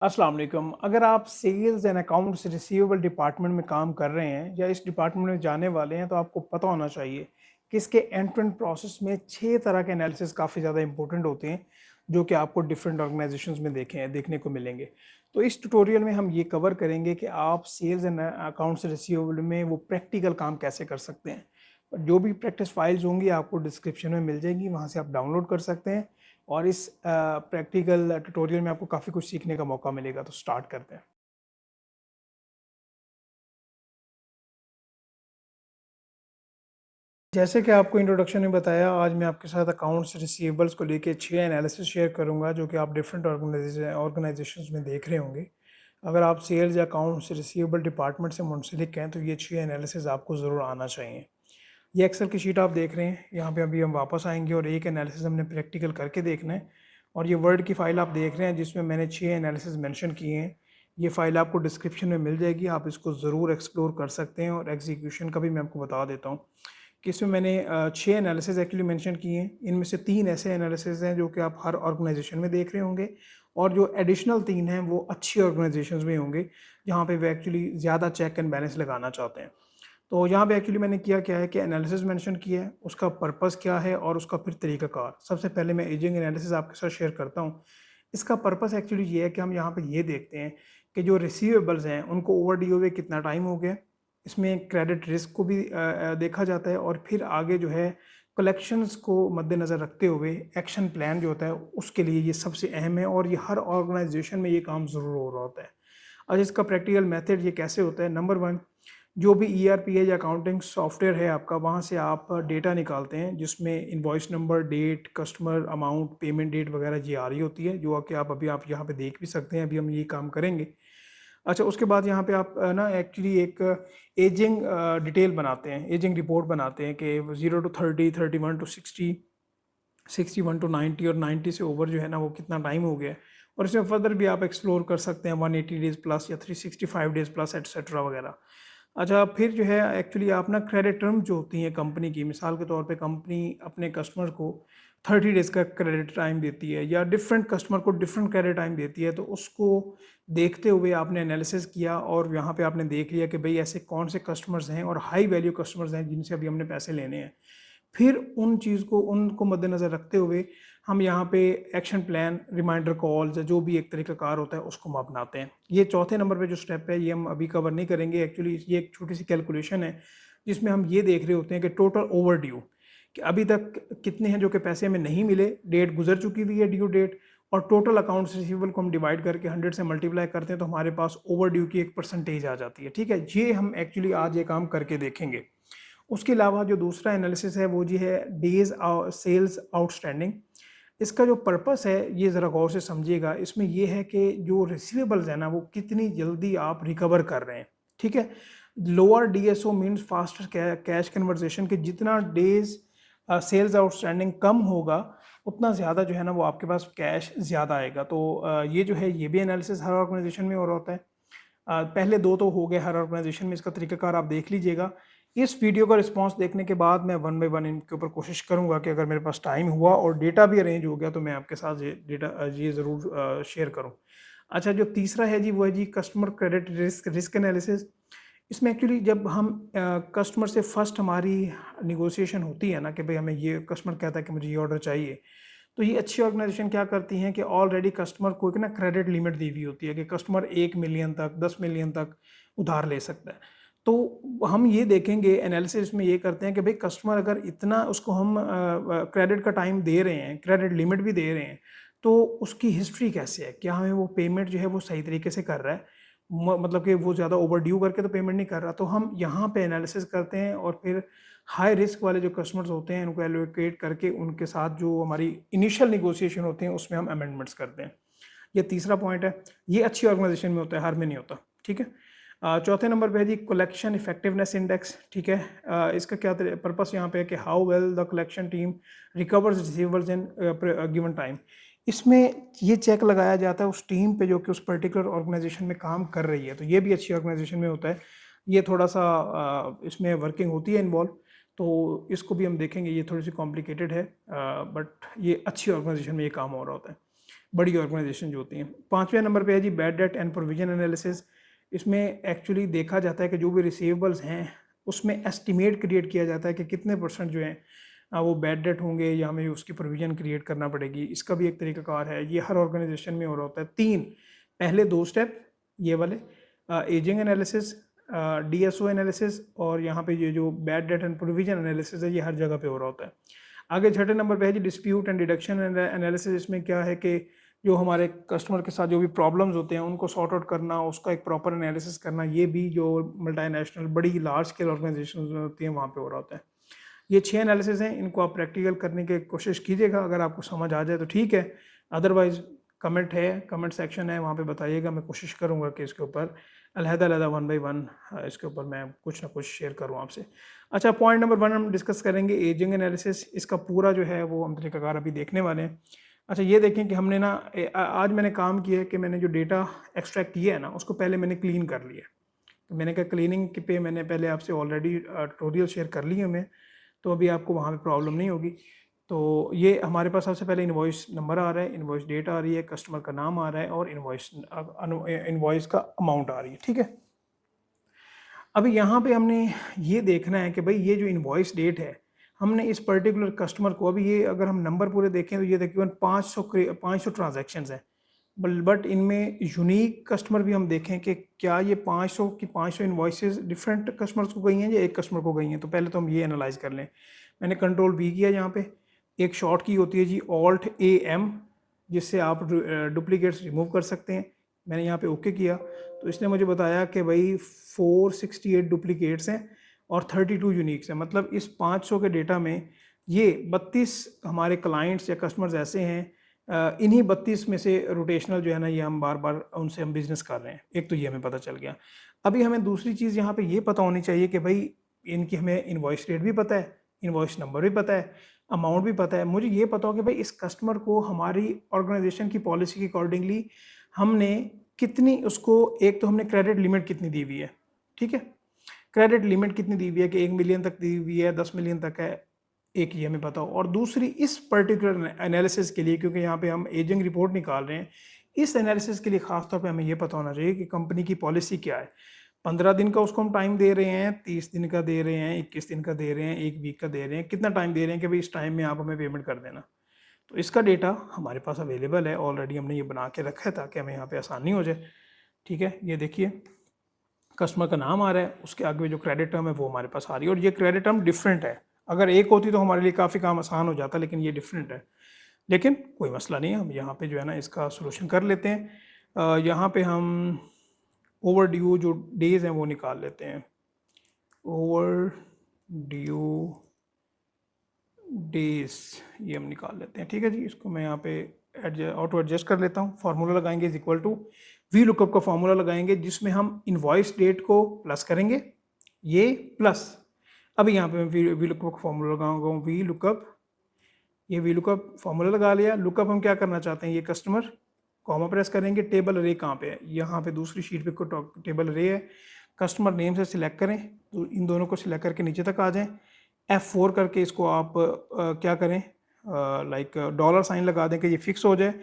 अस्सलाम वालेकुम। अगर आप sales and accounts receivable department में काम कर रहे हैं या इस डिपार्टमेंट में जाने वाले हैं तो आपको पता होना चाहिए कि इसके एंड टू एंड प्रोसेस में 6 तरह के एनालिसिस काफ़ी ज़्यादा इंपॉर्टेंट होते हैं जो कि आपको डिफरेंट ऑर्गेनाइजेशंस में देखने को मिलेंगे। तो इस ट्यूटोरियल में हम ये कवर करेंगे कि आप सेल्स एंड अकाउंट्स रिसीवेबल में वो प्रैक्टिकल काम कैसे कर सकते हैं। जो भी प्रैक्टिस फाइल्स होंगी आपको डिस्क्रिप्शन में मिल जाएंगी, वहाँ से आप डाउनलोड कर सकते हैं और इस प्रैक्टिकल ट्यूटोरियल में आपको काफ़ी कुछ सीखने का मौका मिलेगा। तो स्टार्ट करते हैं। जैसे कि आपको इंट्रोडक्शन में बताया, आज मैं आपके साथ अकाउंट्स रिसीवेबल्स को लेके 6 एनालिसिस शेयर करूंगा जो कि आप डिफरेंट ऑर्गेनाइजेशंस में देख रहे होंगे। अगर आप सेल्स या अकाउंट्स रिसीवेबल डिपार्टमेंट से मुंसलिक हैं तो ये 6 एनालिसिस आपको ज़रूर आना चाहिए। ये एक्सेल की शीट आप देख रहे हैं, यहाँ पे अभी हम वापस आएंगे और एक एनालिसिस हमने प्रैक्टिकल करके देखना है। और ये वर्ड की फ़ाइल आप देख रहे हैं जिसमें मैंने 6 एनालिसिस मेंशन किए हैं। ये फ़ाइल आपको डिस्क्रिप्शन में मिल जाएगी, आप इसको ज़रूर एक्सप्लोर कर सकते हैं। और एग्जीक्यूशन का भी मैं आपको बता देता हूँ कि इसमें मैंने 6 एनालिसिस एक्चुअली मेंशन किए हैं। इनमें से 3 ऐसे एनालिसिस हैं जो कि आप हर ऑर्गेनाइजेशन में देख रहे होंगे, और जो एडिशनल 3 हैं वो अच्छी ऑर्गेनाइजेशंस में होंगे जहाँ पे वे एक्चुअली ज़्यादा चेक एंड बैलेंस लगाना चाहते हैं। तो यहाँ पे एक्चुअली मैंने किया क्या है कि एनालिसिस मेंशन किया है, उसका पर्पस क्या है और उसका फिर तरीकाकार। सबसे पहले मैं एजिंग एनालिसिस आपके साथ शेयर करता हूँ। इसका पर्पस एक्चुअली ये है कि हम यहाँ पे ये देखते हैं कि जो रिसीवेबल्स हैं उनको ओवर ड्यू हुए कितना टाइम हो गया। इसमें क्रेडिट रिस्क को भी देखा जाता है, और फिर आगे जो है कलेक्शंस को मद्देनज़र रखते हुए एक्शन प्लान जो होता है उसके लिए ये सबसे अहम है, और ये हर ऑर्गेनाइजेशन में ये काम ज़रूर हो रहा होता है। और इसका प्रैक्टिकल मेथड ये कैसे होता है। नंबर वन, जो भी ईआरपी है या अकाउंटिंग सॉफ्टवेयर है आपका, वहाँ से आप डेटा निकालते हैं जिसमें invoice number, date, customer amount, payment date वगैरह ये आ रही होती है, जो कि आप यहाँ पे देख भी सकते हैं। अभी हम ये काम करेंगे। अच्छा, उसके बाद यहाँ पे आप ना एक्चुअली एक एजिंग डिटेल बनाते हैं, एजिंग रिपोर्ट बनाते हैं कि 0 to 30, 31 to 60, 61 to 90 और 90 से ओवर जो है ना वो कितना टाइम हो गया है। और इसमें फर्दर भी आप एक्सप्लोर कर सकते हैं 180 डेज प्लस या 365 डेज प्लस एटसेट्रा वगैरह। अच्छा, फिर जो है एक्चुअली आप ना क्रेडिट टर्म जो होती हैं कंपनी की, मिसाल के तौर पे कंपनी अपने कस्टमर को 30 डेज़ का क्रेडिट टाइम देती है या डिफरेंट कस्टमर को डिफरेंट क्रेडिट टाइम देती है, तो उसको देखते हुए आपने एनालिसिस किया और यहाँ पे आपने देख लिया कि भाई ऐसे कौन से कस्टमर्स हैं और हाई वैल्यू कस्टमर्स हैं जिनसे अभी हमने पैसे लेने हैं। फिर उन चीज़ को उनको मद्देनज़र रखते हुए हम यहाँ पे एक्शन प्लान, रिमाइंडर कॉल्स या जो भी एक तरीकाकार होता है उसको हम अपनाते हैं। ये चौथे नंबर पे जो स्टेप है ये हम अभी कवर नहीं करेंगे। एक्चुअली ये एक छोटी सी कैलकुलेशन है जिसमें हम ये देख रहे होते हैं कि टोटल ओवर ड्यू, कि अभी तक कितने हैं जो कि पैसे हमें नहीं मिले, डेट गुजर चुकी हुई है, ड्यू डेट, और टोटल अकाउंट्स रिसीवेबल को हम डिवाइड करके 100 से मल्टीप्लाई करते हैं तो हमारे पास ओवर ड्यू की एक परसेंटेज आ जाती है। ठीक है, ये हम एक्चुअली आज ये काम करके देखेंगे। उसके अलावा जो दूसरा एनालिसिस है वो जी है डेज सेल्स आउटस्टैंडिंग। इसका जो पर्पस है ये ज़रा गौर से समझिएगा। इसमें ये है कि जो रिसीवेबल्स है ना वो कितनी जल्दी आप रिकवर कर रहे हैं। ठीक है, lower DSO means faster cash conversation, के जितना डेज सेल्स आउटस्टैंडिंग कम होगा उतना ज़्यादा जो है ना वो आपके पास कैश ज़्यादा आएगा। तो ये जो है ये भी एनालिसिस हर ऑर्गेनाइजेशन में हो रहा होता है। पहले दो तो हो गए हर ऑर्गेनाइजेशन में, इसका तरीकाकार आप देख लीजिएगा। इस वीडियो का रिस्पांस देखने के बाद मैं वन बाय वन इनके ऊपर कोशिश करूंगा कि अगर मेरे पास टाइम हुआ और डेटा भी अरेंज हो गया तो मैं आपके साथ ये डेटा ये ज़रूर शेयर करूं। अच्छा, जो तीसरा है जी वो है जी कस्टमर क्रेडिट रिस्क एनालिसिस। इसमें एक्चुअली जब हम कस्टमर से फर्स्ट हमारी निगोशिएशन होती है ना कि भाई हमें ये, कस्टमर कहता है कि मुझे ये ऑर्डर चाहिए, तो ये अच्छी ऑर्गेनाइजेशन क्या करती हैं कि ऑलरेडी कस्टमर को एक ना क्रेडिट लिमिट दी हुई होती है कि कस्टमर 1 मिलियन तक, 10 मिलियन तक उधार ले सकता है। तो हम ये देखेंगे एनालिसिस में, ये करते हैं कि भाई कस्टमर अगर इतना, उसको हम क्रेडिट का टाइम दे रहे हैं, क्रेडिट लिमिट भी दे रहे हैं, तो उसकी हिस्ट्री कैसे है, क्या हमें वो पेमेंट जो है वो सही तरीके से कर रहा है, मतलब कि वो ज़्यादा ओवर ड्यू करके तो पेमेंट नहीं कर रहा। तो हम यहाँ पे एनालिसिस करते हैं और फिर हाई रिस्क वाले जो कस्टमर्स होते हैं उनको एलोकेट करके उनके साथ जो हमारी इनिशियल निगोशिएशन होते हैं उसमें हम अमेंडमेंट्स करते हैं। ये तीसरा पॉइंट है। ये अच्छी ऑर्गेनाइजेशन में होता है, हर में नहीं होता। ठीक है, चौथे नंबर पे है जी कलेक्शन इफेक्टिवनेस इंडेक्स। ठीक है, इसका क्या पर्पस यहाँ पे है कि how well the collection team recovers receivables in given time. इसमें ये चेक लगाया जाता है उस टीम पे जो कि उस पर्टिकुलर ऑर्गेनाइजेशन में काम कर रही है। तो ये भी अच्छी ऑर्गेनाइजेशन में होता है। ये थोड़ा सा इसमें वर्किंग होती है इन्वॉल्व, तो इसको भी हम देखेंगे। ये थोड़ी सी कॉम्प्लिकेटेड है, बट ये अच्छी ऑर्गेनाइजेशन में ये काम हो रहा होता है। बड़ी ऑर्गेनाइजेशन जो होती हैं। 5वें नंबर पे है जी bad debt and provision analysis. इसमें एक्चुअली देखा जाता है कि जो भी रिसीवेबल्स हैं उसमें एस्टिमेट क्रिएट किया जाता है कि कितने % जो हैं वो बैड डेट होंगे या हमें उसकी प्रोविजन क्रिएट करना पड़ेगी। इसका भी एक तरीकाकार है, ये हर ऑर्गेनाइजेशन में हो रहा होता है। 3 पहले 2 स्टेप ये वाले एजिंग एनालिसिस, DSO एनालिसिस, और यहाँ पे ये जो bad debt and provision analysis है ये हर जगह पे हो रहा होता है। आगे 6ठे नंबर पे है जी डिस्प्यूट एंड डिडक्शन एनालिसिस। इसमें क्या है कि जो हमारे कस्टमर के साथ जो भी प्रॉब्लम्स होते हैं उनको सॉर्ट आउट करना, उसका एक प्रॉपर एनालिसिस करना, ये भी जो मल्टीनेशनल बड़ी लार्ज स्केल ऑर्गेनाइजेशन होती हैं वहाँ पे हो रहा होता है। ये 6 एनालिसिस हैं, इनको आप प्रैक्टिकल करने की कोशिश कीजिएगा। अगर आपको समझ आ जाए तो ठीक है, अदरवाइज कमेंट है, कमेंट सेक्शन है, वहाँ पे बताइएगा। मैं कोशिश करूँगा कि इसके ऊपर अलहदा 1 बाई 1 इसके ऊपर मैं कुछ ना कुछ शेयर करूँ आपसे। अच्छा, पॉइंट नंबर 1 हम डिस्कस करेंगे एजिंग एनालिसिस। इसका पूरा जो है वो हम तरीकाकार अभी देखने वाले हैं। अच्छा, ये देखें कि हमने ना आज मैंने काम किया है कि मैंने जो डेटा एक्सट्रैक्ट किया है ना उसको पहले मैंने क्लीन कर लिया। तो मैंने कहा क्लीनिंग पे मैंने पहले आपसे ऑलरेडी ट्यूटोरियल शेयर कर लिए मैं, तो अभी आपको वहाँ पे प्रॉब्लम नहीं होगी। तो ये हमारे पास सबसे पहले इनवॉइस नंबर आ रहा है, इनवॉइस डेट आ रही है, कस्टमर का नाम आ रहा है और इनवॉइस का अमाउंट आ रही है, ठीक है। अभी यहाँ पे हमने ये देखना है कि भाई ये जो इनवॉइस डेट है, हमने इस पर्टिकुलर कस्टमर को, अभी ये अगर हम नंबर पूरे देखें तो ये तकरीबन 500 ट्रांजेक्शन्स हैं, बट इनमें यूनिक कस्टमर भी हम देखें कि क्या ये 500 की 500 इन्वॉइसेस डिफरेंट कस्टमर्स को गई हैं या एक कस्टमर को गई हैं। तो पहले तो हम ये एनालाइज कर लें। मैंने कंट्रोल V किया, यहाँ पे एक शॉर्ट की होती है जी Alt+AM, जिससे आप डुप्लीकेट्स रिमूव कर सकते हैं। मैंने यहाँ पे ओके किया तो इसने मुझे बताया कि भाई 468 डुप्लीकेट्स हैं और 32 यूनिक्स हैं। मतलब इस 500 के डेटा में ये 32 हमारे क्लाइंट्स या कस्टमर्स ऐसे हैं, इन्हीं 32 में से रोटेशनल जो है ना ये हम बार बार उनसे हम बिजनेस कर रहे हैं। एक तो ये हमें पता चल गया। अभी हमें दूसरी चीज़ यहाँ पे ये पता होनी चाहिए कि भाई इनकी हमें इनवॉइस रेट भी पता है, इनवॉइस नंबर भी पता है, अमाउंट भी पता है। मुझे ये पता हो कि भाई इस कस्टमर को हमारी ऑर्गेनाइजेशन की पॉलिसी के अकॉर्डिंगली हमने कितनी उसको, एक तो हमने क्रेडिट लिमिट कितनी दी हुई है, ठीक है, क्रेडिट लिमिट कितनी दी हुई है कि 1 मिलियन तक दी हुई है, 10 मिलियन तक है, एक ये हमें पता हो। और दूसरी इस पर्टिकुलर एनालिसिस के लिए, क्योंकि यहाँ पे हम एजिंग रिपोर्ट निकाल रहे हैं, इस एनालिसिस के लिए खासतौर पे हमें ये पता होना चाहिए कि कंपनी की पॉलिसी क्या है। 15 दिन का उसको हम टाइम दे रहे हैं, 30 दिन का दे रहे हैं, 21 दिन का दे रहे हैं, 1 वीक का दे रहे हैं, कितना टाइम दे रहे हैं कि भाई इस टाइम में आप हमें पेमेंट कर देना। तो इसका डेटा हमारे पास अवेलेबल है ऑलरेडी, हमने ये बना के रखा है ताकि हमें यहाँ पे आसानी हो जाए, ठीक है। ये देखिए कस्टमर का नाम आ रहा है, उसके आगे जो क्रेडिट टर्म है वो हमारे पास आ रही है, और ये क्रेडिट टर्म डिफरेंट है। अगर एक होती तो हमारे लिए काफ़ी काम आसान हो जाता, लेकिन ये डिफरेंट है। लेकिन कोई मसला नहीं है, हम यहाँ पे जो है ना इसका सोल्यूशन कर लेते हैं। यहाँ पे हम ओवर ड्यू जो डेज़ हैं वो निकाल लेते हैं। ओवर ड्यू डेज ये हम निकाल लेते हैं, ठीक है जी। इसको मैं यहाँ पे ऑटो एडजस्ट कर लेता हूँ। फार्मूला लगाएंगे is equal to V lookup का फार्मूला लगाएंगे, जिसमें हम इनवॉइस डेट को प्लस करेंगे, ये प्लस। अभी यहाँ पे मैं वी लुकअप का फार्मूला लगाऊंगा, वी लुकअप, ये वी लुकअप फार्मूला लगा लिया। लुकअप हम क्या करना चाहते हैं, ये कस्टमर, कॉमा प्रेस करेंगे। टेबल अरे कहाँ पे है, यहाँ पे दूसरी शीट पे टेबल अरे है। कस्टमर नेम से सिलेक्ट करें, तो इन दोनों को सिलेक्ट करके नीचे तक आ जाएं। F4 करके इसको आप क्या करें, लाइक डॉलर साइन लगा दें कि ये फिक्स हो जाए।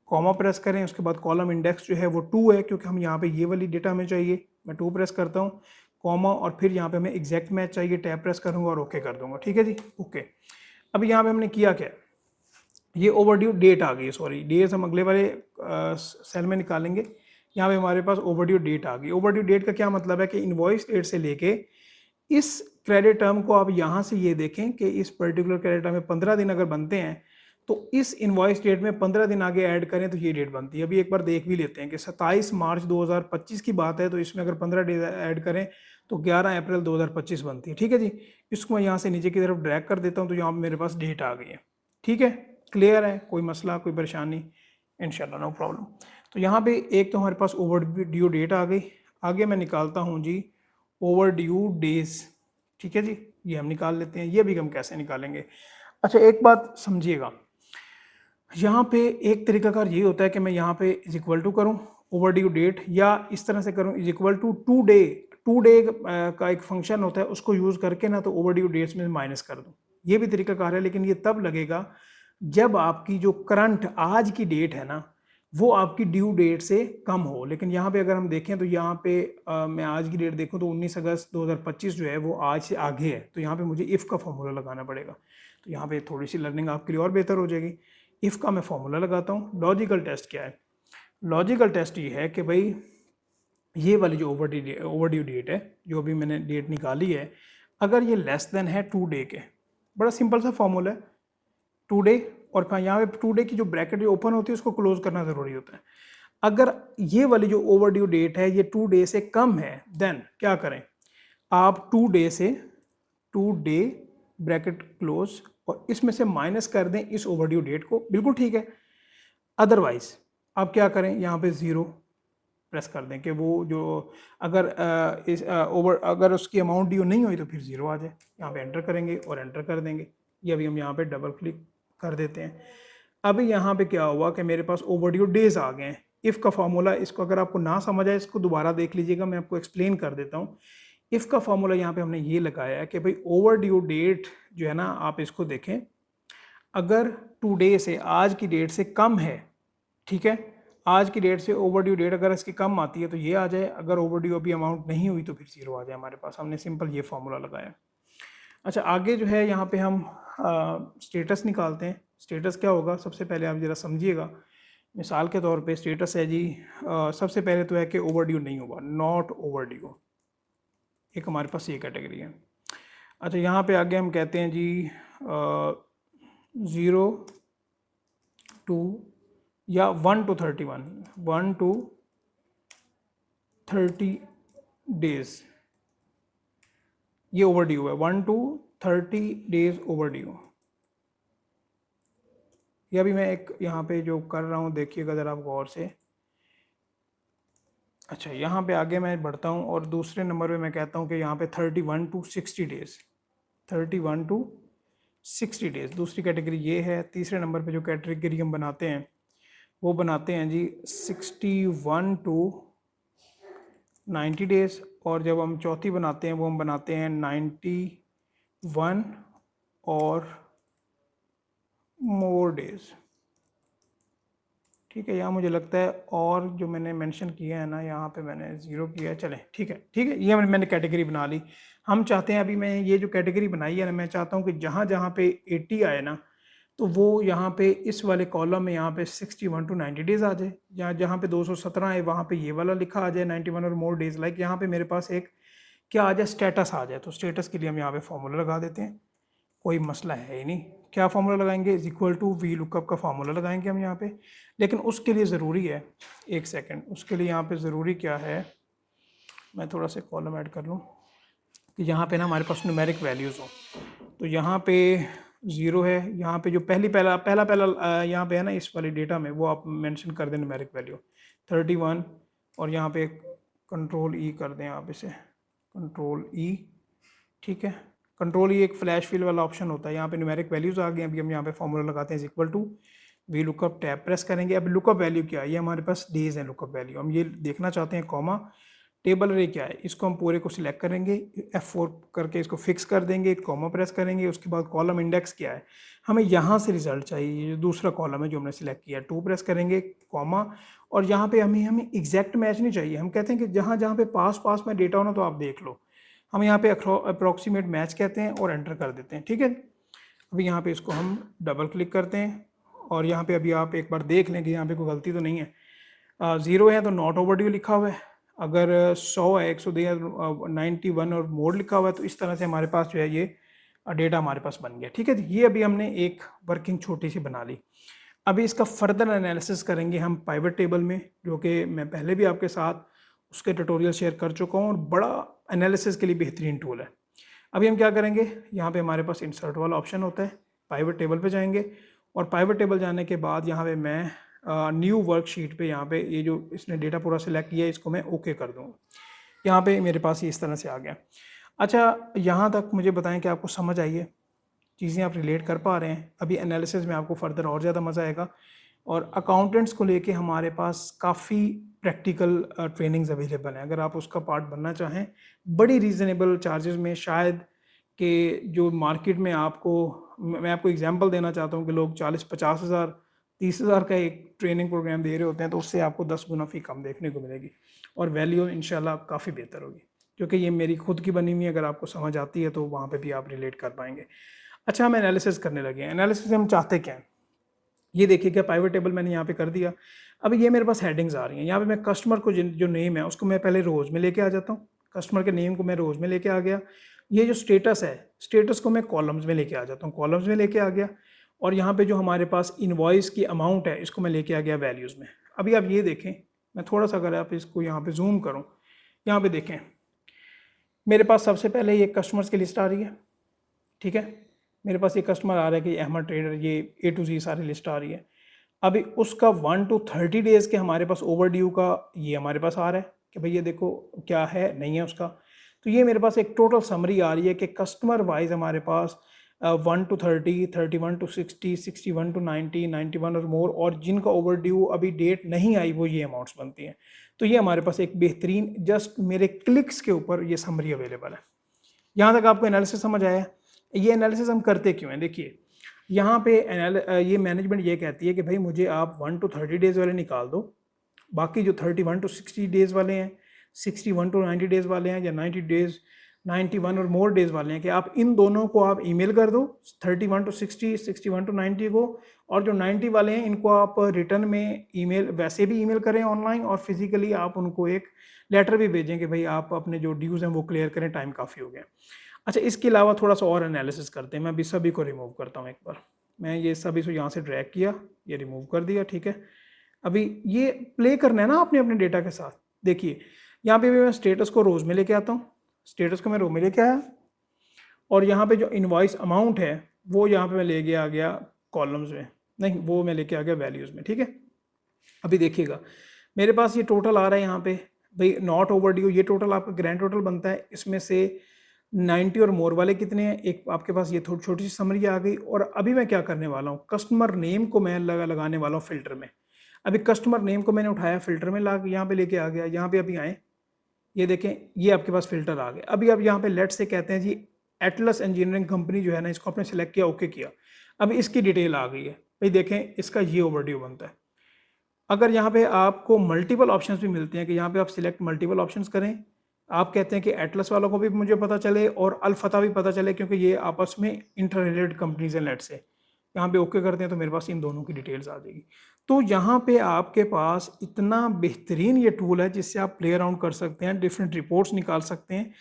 कॉमा प्रेस करें, उसके बाद कॉलम इंडेक्स जो है वो 2 है, क्योंकि हम यहाँ पे ये वाली डेटा हमें चाहिए। मैं 2 प्रेस करता हूँ, कॉमा, और फिर यहाँ पे हमें एग्जैक्ट मैच चाहिए, टैब प्रेस करूँगा और ओके कर दूँगा, ठीक है जी, ओके। अभी यहाँ पे हमने किया क्या, ये ओवरड्यू डेट आ गई, सॉरी डेज हम अगले वाले सेल में निकालेंगे। यहाँ पे हमारे पास ओवरड्यू डेट आ गई। ओवरड्यू डेट का क्या मतलब है कि इनवॉइस डेट से लेके इस क्रेडिट टर्म को आप यहाँ से ये देखें कि इस पर्टिकुलर क्रेडिट टर्म में 15 दिन अगर बनते हैं तो इस इनवॉइस डेट में 15 दिन आगे ऐड करें तो ये डेट बनती है। अभी एक बार देख भी लेते हैं कि 27 मार्च 2025 की बात है, तो इसमें अगर 15 डेज ऐड करें तो 11 अप्रैल 2025 बनती है, ठीक है जी। इसको मैं यहाँ से नीचे की तरफ ड्रैग कर देता हूँ, तो यहाँ पर मेरे पास डेट आ गई है, ठीक है, क्लियर है, कोई मसला कोई परेशानी, इंशाल्लाह नो प्रॉब्लम। तो यहाँ पे एक तो हमारे पास ओवर ड्यू डेट आ गई। आगे मैं निकालता हूँ जी ओवर ड्यू डेज, ठीक है जी, ये हम निकाल लेते हैं। ये भी हम कैसे निकालेंगे, अच्छा एक बात समझिएगा, यहाँ पे एक तरीकाकार ये होता है कि मैं यहाँ पे इज इक्वल टू करूँ ओवर ड्यू डेट, या इस तरह से करूँ is equal to today का एक फंक्शन होता है, उसको यूज़ करके ना तो ओवर ड्यू डेट्स में माइनस कर दूँ। ये भी तरीकाकार है, लेकिन ये तब लगेगा जब आपकी जो करंट आज की डेट है ना वो आपकी ड्यू डेट से कम हो। लेकिन यहाँ पे अगर हम देखें तो यहाँ पे मैं आज की डेट देखूँ तो 19 अगस्त 2025 जो है वो आज से आगे है, तो यहाँ पे मुझे इफ़ का फॉर्मूला लगाना पड़ेगा। तो यहाँ पे थोड़ी सी लर्निंग आपके लिए और बेहतर हो जाएगी। इफ़ का मैं फॉर्मूला लगाता हूँ। लॉजिकल टेस्ट क्या है? लॉजिकल टेस्ट ये है कि भाई ये वाली जो ओवरड्यू डेट है, जो अभी मैंने डेट निकाली है, अगर ये लेस देन है 2 डे के, बड़ा सिंपल सा फॉर्मूला है, 2 डे, और यहाँ पे 2 डे की जो ब्रैकेट जो ओपन होती है उसको क्लोज करना ज़रूरी होता है। अगर ये वाली जो ओवरड्यू डेट है ये 2 डे से कम है, देन क्या करें आप 2 डे से 2 डे ब्रैकेट क्लोज और इसमें से माइनस कर दें इस ओवरड्यू डेट को, बिल्कुल ठीक है। अदरवाइज आप क्या करें, यहाँ पे 0 प्रेस कर दें कि वो जो अगर अगर उसकी अमाउंट ड्यू नहीं हुई तो फिर 0 आ जाए। यहाँ पे एंटर करेंगे और एंटर कर देंगे। ये अभी हम यहाँ पे डबल क्लिक कर देते हैं। अभी यहाँ पे क्या हुआ कि मेरे पास ओवरड्यू डेज आ गए हैं। इफ़ का फॉर्मूला, इसको अगर आपको ना समझ आए इसको दोबारा देख लीजिएगा, मैं आपको एक्सप्लेन कर देता हूँ। इफ़ का फॉर्मूला यहाँ पे हमने ये लगाया है कि भाई ओवरड्यू डेट जो है ना, आप इसको देखें, अगर 2 डे से आज की डेट से कम है, ठीक है, आज की डेट से ओवरड्यू डेट अगर इसकी कम आती है तो ये आ जाए, अगर ओवरड्यू अभी अमाउंट नहीं हुई तो फिर 0 आ जाए हमारे पास। हमने सिंपल ये फॉर्मूला लगाया। अच्छा, आगे जो है यहाँ पे हम स्टेटस निकालते हैं। स्टेटस क्या होगा, सबसे पहले आप ज़रा समझिएगा। मिसाल के तौर पे स्टेटस है जी, सबसे पहले तो है कि ओवरड्यू नहीं हुआ, नॉट ओवरड्यू, एक हमारे पास ये कैटेगरी है। अच्छा, यहाँ पे आगे हम कहते हैं जी 0 टू या 1 to 31, 1 to 30 डेज ये ओवरड्यू है, 1 to 30 डेज ओवरड्यू। ये अभी मैं एक यहाँ पे जो कर रहा हूँ देखिएगा ज़रा आप गौर से। अच्छा, यहाँ पे आगे मैं बढ़ता हूँ और दूसरे नंबर पे मैं कहता हूँ कि यहाँ पे 31 to 60 डेज, 31 to 60 डेज दूसरी कैटेगरी ये है। तीसरे नंबर पे जो कैटेगरी हम बनाते हैं वो बनाते हैं जी 61 to 90 डेज, और जब हम चौथी बनाते हैं वो हम बनाते हैं 91 और मोर डेज। ठीक है, यहाँ मुझे लगता है और जो मैंने मेंशन किया है ना, यहाँ पे मैंने 0 किया है। चलें ठीक है, ठीक है, ये मैंने कैटेगरी बना ली। हम चाहते हैं, अभी मैं ये जो कैटेगरी बनाई है ना, मैं चाहता हूँ कि जहाँ जहाँ पे 80 आए ना, तो वो यहाँ पे इस वाले कॉलम में यहाँ पे 61 to 90 डेज आ जाए। जहाँ जहाँ पे 217 आए वहाँ पे ये वाला लिखा आ जाए 91 और मोर डेज। लाइक यहाँ पे मेरे पास एक क्या आ जाए, स्टेटस आ जाए। तो स्टेटस के लिए हम यहाँ पे फॉर्मूला लगा देते हैं, कोई मसला है ही नहीं। क्या फार्मूला लगाएंगे, is equal to V lookup का फार्मूला लगाएंगे हम यहाँ पे। लेकिन उसके लिए ज़रूरी है, एक सेकंड, उसके लिए यहाँ पे ज़रूरी क्या है, मैं थोड़ा सा कॉलम ऐड कर लूँ कि यहाँ पे ना हमारे पास न्यूमेरिक वैल्यूज़ हो। तो यहाँ पे 0 है, यहाँ पे जो पहला यहाँ पे है ना इस वाले डेटा में, वो आप मेंशन कर दें न्यूमेरिक वैल्यू 31, और यहाँ पे कंट्रोल ई कर दें आप इसे, कंट्रोल ई, ठीक है। कंट्रोल ई एक फ्लैश फिल वाला ऑप्शन होता है। यहाँ पे न्यूमेरिक वैल्यूज़ आ गए। अभी हम यहाँ पे फॉर्मूला लगाते हैं, is equal to V lookup, tab press करेंगे। अब लुकअप वैल्यू क्या है, ये हमारे पास डेज है लुकअप वैल्यू, हम ये देखना चाहते हैं। कॉमा टेबल रे क्या है, इसको हम पूरे को सिलेक्ट करेंगे, F4 करके इसको फिक्स कर देंगे, कॉमा प्रेस करेंगे। उसके बाद कॉलम इंडेक्स क्या है, हमें यहाँ से रिजल्ट चाहिए, ये दूसरा कॉलम है जो हमने सिलेक्ट किया, 2 प्रेस करेंगे, कॉमा, और यहाँ पे हमें एग्जैक्ट मैच नहीं चाहिए। हम कहते हैं कि जहाँ जहाँ पे पास में डेटा हो ना, तो आप देख लो, हम यहाँ पे अप्रॉक्सीमेट मैच कहते हैं और एंटर कर देते हैं। ठीक है, अभी यहाँ पे इसको हम डबल क्लिक करते हैं और यहाँ पे अभी आप एक बार देख लें कि यहाँ पे कोई गलती तो नहीं है। 0 है तो नॉट ओवरड्यू लिखा हुआ है, अगर 100 है, 102 है, 91 और मोर लिखा हुआ है। तो इस तरह से हमारे पास जो है ये डेटा हमारे पास बन गया। ठीक है, ये अभी हमने एक वर्किंग छोटी सी बना ली। अभी इसका फर्दर एनालिसिस करेंगे हम पाइवट टेबल में, जो कि मैं पहले भी आपके साथ उसके ट्यूटोरियल शेयर कर चुका हूँ और बड़ा एनालिसिस के लिए बेहतरीन टूल है। अभी हम क्या करेंगे, यहाँ पे हमारे पास इंसर्ट वाला ऑप्शन होता है, पाइवट टेबल पे जाएंगे और पाइवट टेबल जाने के बाद यहाँ पे मैं न्यू वर्कशीट पे, यहाँ पे ये जो इसने डेटा पूरा सिलेक्ट किया है इसको मैं ओके कर दूँगा। यहाँ पे मेरे पास ये इस तरह से आ गया। अच्छा, यहाँ तक मुझे बताएं कि आपको समझ आई है, चीज़ें आप रिलेट कर पा रहे हैं। अभी एनालिसिस में आपको फर्दर और ज़्यादा मज़ा आएगा। और अकाउंटेंट्स को लेके हमारे पास काफ़ी प्रैक्टिकल ट्रेनिंग्स अवेलेबल हैं, अगर आप उसका पार्ट बनना चाहें बड़ी रीज़नेबल चार्जेस में। शायद कि जो मार्केट में आपको, मैं आपको एग्जांपल देना चाहता हूँ कि लोग 40-50 हज़ार 30,000 का एक ट्रेनिंग प्रोग्राम दे रहे होते हैं तो उससे आपको 10 गुना फ़ी कम देखने को मिलेगी और वैल्यू इंशाल्लाह काफ़ी बेहतर होगी, क्योंकि ये मेरी खुद की बनी हुई, अगर आपको समझ आती है तो वहाँ पे भी आप रिलेट कर पाएंगे। अच्छा, हम एनालिसिस करने लगे हैं। एनालिसिस हम चाहते क्या हैं, ये देखिए क्या पाइवट टेबल मैंने यहाँ पे कर दिया। अब ये मेरे पास हेडिंग्स आ रही हैं, यहाँ पे मैं कस्टमर को जो नेम है उसको मैं पहले रोज़ में लेके आ जाता हूँ, कस्टमर के नेम को मैं रोज़ में लेके आ गया। ये जो स्टेटस है, स्टेटस को मैं कॉलम्स में लेके आ जाता हूँ, कॉलम्स में लेके आ गया। और यहाँ पे जो हमारे पास इनवॉइस की अमाउंट है इसको मैं लेके आ गया वैल्यूज़ में। अभी आप ये देखें, मैं थोड़ा सा अगर आप इसको यहाँ पे जूम करूँ, यहाँ पे देखें मेरे पास सबसे पहले ये कस्टमर्स की लिस्ट आ रही है, ठीक है। मेरे पास ये कस्टमर आ रहा है कि अहमद ट्रेडर, ये A to Z सारी लिस्ट आ रही है। अभी उसका 1 to 30 डेज़ के हमारे पास ओवर ड्यू का ये हमारे पास आ रहा है कि भाई ये देखो क्या है नहीं है उसका। तो ये मेरे पास एक टोटल समरी आ रही है कि कस्टमर वाइज हमारे पास 1 to 30, 31 to 60, 61 to 90, 91 और मोर, और जिनका ओवर ड्यू अभी डेट नहीं आई वो ये अमाउंट्स बनती हैं। तो ये हमारे पास एक बेहतरीन, जस्ट मेरे क्लिक्स के ऊपर ये समरी अवेलेबल है। यहाँ तक आपको एनालिसिस समझ आया। ये एनालिसिस हम करते क्यों हैं, देखिए यहाँ पे ये मैनेजमेंट ये कहती है कि भाई मुझे आप 1 to 30 डेज़ वाले निकाल दो, बाकी जो 31 to 60 डेज़ वाले हैं, 61 to 90 डेज़ वाले हैं, या 90 डेज़ 91 और मोर डेज़ वाले हैं, कि आप इन दोनों को आप ईमेल कर दो, 31 to 60, 61 to 90 को, और जो 90 वाले हैं इनको आप रिटर्न में ईमेल, वैसे भी ईमेल करें ऑनलाइन, और फिजिकली आप उनको एक लेटर भी भेजें कि भाई आप अपने जो ड्यूज़ हैं वो क्लियर करें, टाइम काफ़ी हो गया। अच्छा, इसके अलावा थोड़ा सा और एनालिसिस करते हैं। मैं अभी सभी को रिमूव करता हूँ एक बार। मैं ये सभी को यहाँ से ड्रैग किया, ये रिमूव कर दिया, ठीक है। अभी ये प्ले करना है ना आपने अपने डेटा के साथ। देखिए यहाँ पे भी मैं स्टेटस को रोज़ में लेके आता हूँ, स्टेटस को मैं रो में लेके आया, और यहाँ पे जो इनवॉइस अमाउंट है वो यहाँ पे मैं लेके आ गया कॉलम्स में, नहीं वो मैं लेके आ गया वैल्यूज़ में, ठीक है। अभी देखिएगा मेरे पास ये टोटल आ रहा है यहाँ पे, भाई नॉट ओवर ड्यू, ये टोटल आपका ग्रैंड टोटल बनता है। इसमें से 90 और मोर वाले कितने हैं, एक आपके पास ये थोड़ी छोटी सी समरी आ गई। और अभी मैं क्या करने वाला हूँ, कस्टमर नेम को मैं लगाने वाला हूँ फिल्टर में। अभी कस्टमर नेम को मैंने उठाया, फिल्टर में ला यहाँ पे लेके आ गया। यहाँ पे अभी आए, ये देखें ये आपके पास फिल्टर आ गए। अभी अब यहाँ पे लेट से कहते हैं जी एटलस इंजीनियरिंग कंपनी जो है ना, इसको आपने सेलेक्ट किया, ओके किया। अभी इसकी डिटेल आ गई है, भाई देखें इसका ये ओवरड्यू बनता है। अगर यहाँ पे आपको मल्टीपल ऑप्शंस भी मिलते हैं कि यहाँ पे आप सिलेक्ट मल्टीपल ऑप्शंस करें, आप कहते हैं कि एटलस वालों को भी मुझे पता चले और अल्फता भी पता चले, क्योंकि ये आपस में इंटर रिलेटेड कंपनीज हैं, लेट से यहाँ पे ओके करते हैं तो मेरे पास इन दोनों की डिटेल्स आ जाएगी। तो यहाँ पे आपके पास इतना बेहतरीन ये टूल है जिससे आप प्ले अराउंड कर सकते हैं, डिफरेंट रिपोर्ट्स निकाल सकते हैं।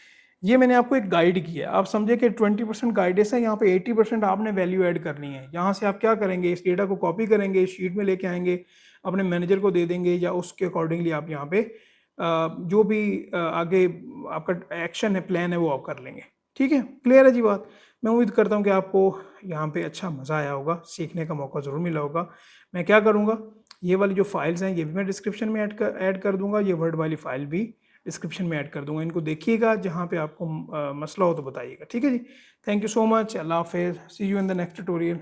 ये मैंने आपको एक गाइड किया है, आप समझे कि 20% गाइडेंस है, यहाँ पे 80% आपने वैल्यू ऐड करनी है। यहाँ से आप क्या करेंगे, इस डेटा को कॉपी करेंगे, शीट में लेके आएंगे, अपने मैनेजर को दे देंगे, या उसके अकॉर्डिंगली आप यहाँ पे जो भी आगे आपका एक्शन है, प्लान है, वो आप कर लेंगे। ठीक है, क्लियर है जी बात। मैं उम्मीद करता हूँ कि आपको यहाँ पे अच्छा मज़ा आया होगा, सीखने का मौका ज़रूर मिला होगा। मैं क्या करूँगा, ये वाली जो फाइल्स हैं ये भी मैं डिस्क्रिप्शन में ऐड कर दूँगा, ये वर्ड वाली फाइल भी डिस्क्रिप्शन में ऐड कर दूँगा। इनको देखिएगा, जहाँ पे आपको मसला हो तो बताइएगा। ठीक है जी, थैंक यू सो मच, अल्लाह हाफिज़, see you in the next tutorial.